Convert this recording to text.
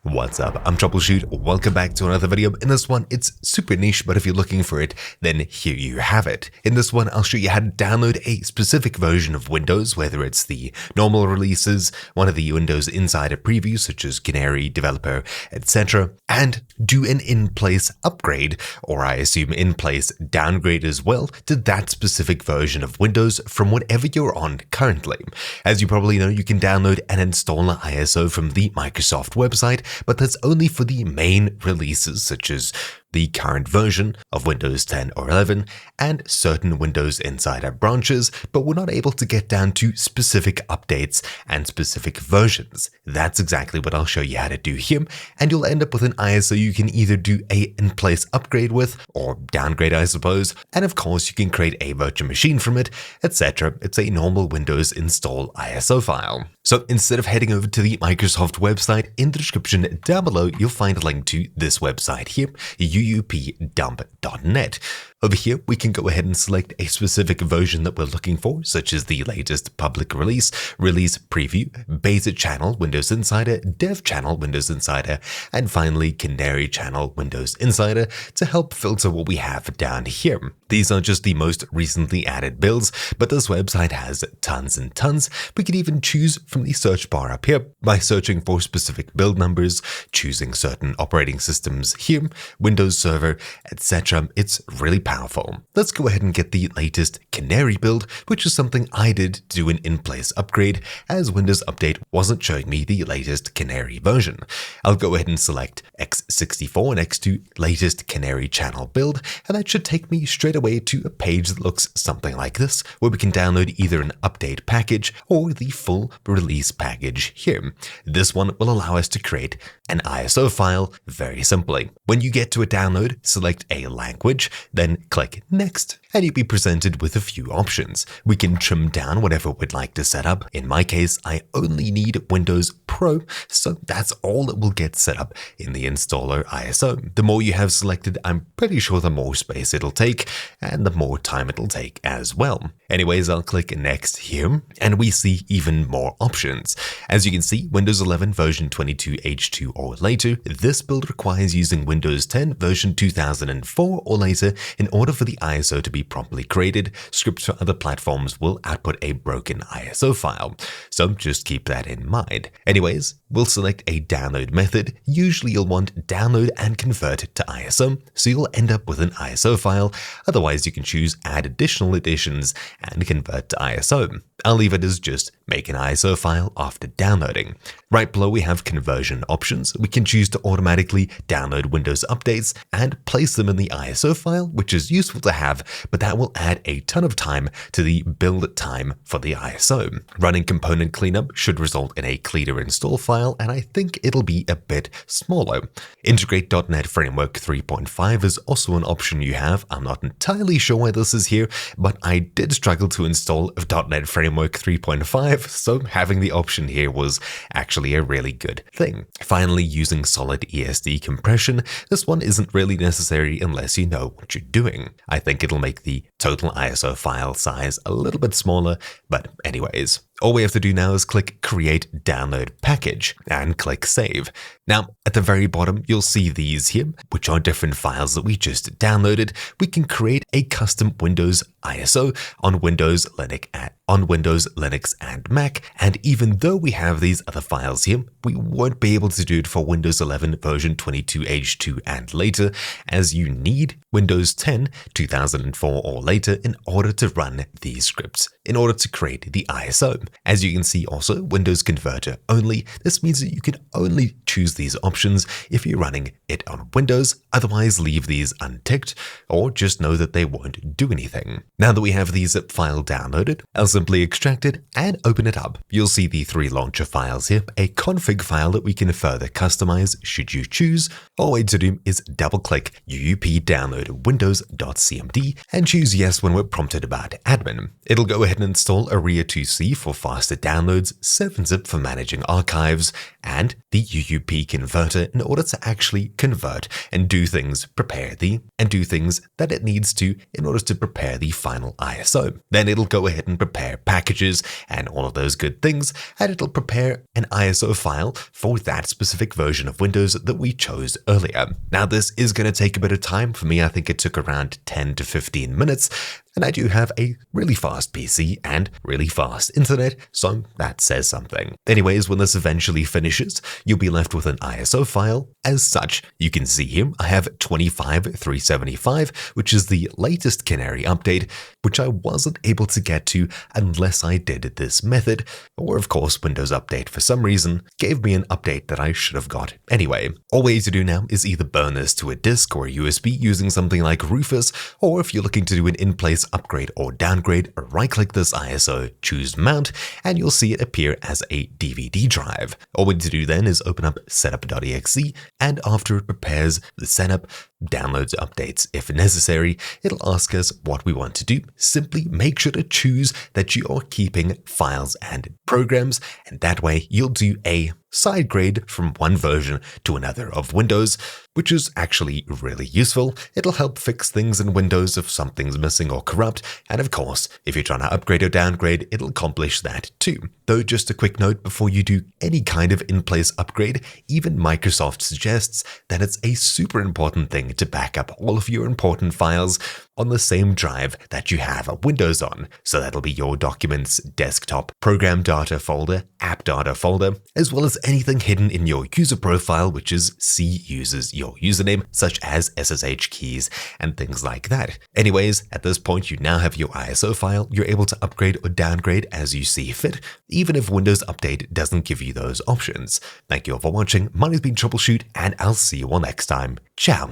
What's up? I'm Troubleshoot. Welcome back to another video. In this one, it's super niche, but if you're looking for it, then here you have it. In this one, I'll show you how to download a specific version of Windows, whether it's the normal releases, one of the Windows Insider previews, such as Canary, Developer, etc., and do an in-place upgrade, or I assume in-place downgrade as well, to that specific version of Windows from whatever you're on currently. As you probably know, you can download and install an ISO from the Microsoft website, but that's only for the main releases such as the current version of Windows 10 or 11 and certain Windows Insider branches, but we're not able to get down to specific updates and specific versions. That's exactly what I'll show you how to do here, and you'll end up with an ISO you can either do a in-place upgrade with or downgrade, I suppose, and of course you can create a virtual machine from it, etc. It's a normal Windows install ISO file. So instead of heading over to the Microsoft website, in the description down below, you'll find a link to this website here, uupdump.net. Over here, we can go ahead and select a specific version that we're looking for, such as the latest public release, release preview, beta channel, Windows Insider, dev channel, Windows Insider, and finally Canary channel, Windows Insider, to help filter what we have down here. These are just the most recently added builds, but this website has tons and tons. We can even choose from the search bar up here by searching for specific build numbers, choosing certain operating systems here, Windows Server, etc. It's really powerful. Let's go ahead and get the latest Canary build, which is something I did to do an in-place upgrade as Windows Update wasn't showing me the latest Canary version. I'll go ahead and select x64 next to latest Canary channel build, and that should take me straight away to a page that looks something like this, where we can download either an update package or the full release package here. This one will allow us to create an ISO file very simply. When you get to a download, select a language, then click Next, and you'll be presented with a few options. We can trim down whatever we'd like to set up. In my case, I only need Windows Pro, so that's all that will get set up in the installer ISO. The more you have selected, I'm pretty sure the more space it'll take, and the more time it'll take as well. Anyways, I'll click Next here, and we see even more options. As you can see, Windows 11 version 22H2 or later, this build requires using Windows 10 version 2004 or later in order for the ISO to be properly created. Scripts for other platforms will output a broken ISO file, so just keep that in mind. Anyways, we'll select a download method. Usually you'll want download and convert to ISO, so you'll end up with an ISO file. Otherwise, you can choose add additional editions and convert to ISO. I'll leave it as just make an ISO file after downloading. Right below we have conversion options. We can choose to automatically download Windows updates and place them in the ISO file, which is useful to have, but that will add a ton of time to the build time for the ISO. Running component cleanup should result in a cleaner install file, and I think it'll be a bit smaller. Integrate .NET Framework 3.5 is also an option you have. I'm not entirely sure why this is here, but I did struggle to install .NET Framework 3.5, so having the option here was actually a really good thing. Finally, using solid ESD compression. This one isn't really necessary unless you know what you're doing. I think it'll make the total ISO file size a little bit smaller, but anyways. All we have to do now is click Create Download Package and click Save. Now, at the very bottom, you'll see these here, which are different files that we just downloaded. We can create a custom Windows ISO on Windows, Linux, and Mac. And even though we have these other files here, we won't be able to do it for Windows 11 version 22H2 and later, as you need Windows 10 2004 or later in order to run these scripts, in order to create the ISO. As you can see also, Windows Converter only. This means that you can only choose these options if you're running it on Windows, otherwise leave these unticked or just know that they won't do anything. Now that we have these file downloaded, I'll simply extract it and open it up. You'll see the three launcher files here, a config file that we can further customize should you choose. All we need to do is double click UUP download windows.cmd and choose yes when we're prompted about admin. It'll go ahead and install ARIA2C for faster downloads, 7-zip for managing archives, and the UUP UP converter in order to actually convert and do things, do things that it needs to in order to prepare the final ISO. Then it'll go ahead and prepare packages and all of those good things, and it'll prepare an ISO file for that specific version of Windows that we chose earlier. Now, this is going to take a bit of time. For me, I think it took around 10 to 15 minutes, and I do have a really fast PC and really fast internet, so that says something. Anyways, when this eventually finishes, you'll be left with an ISO file. As such, you can see here I have 25375, which is the latest Canary update, which I wasn't able to get to unless I did this method, or of course Windows Update for some reason gave me an update that I should have got anyway. All we need to do now is either burn this to a disk or a USB using something like Rufus, or if you're looking to do an in-place upgrade or downgrade, right-click this ISO, choose Mount, and you'll see it appear as a DVD drive. All we need to do then is open up setup.exe, and after it prepares the setup, downloads updates if necessary, it'll ask us what we want to do. Simply make sure to choose that you are keeping files and programs, and that way you'll do a side grade from one version to another of Windows, which is actually really useful. It'll help fix things in Windows if something's missing or corrupt, and of course, if you're trying to upgrade or downgrade, it'll accomplish that too. Though just a quick note before you do any kind of in-place upgrade, even Microsoft suggests that it's a super important thing to back up all of your important files on the same drive that you have Windows on. So that'll be your documents, desktop, program data folder, app data folder, as well as anything hidden in your user profile, which is C uses your username, such as SSH keys and things like that. Anyways, at this point, you now have your ISO file. You're able to upgrade or downgrade as you see fit, even if Windows Update doesn't give you those options. Thank you all for watching. My name's been Troubleshoot, and I'll see you all next time. Ciao.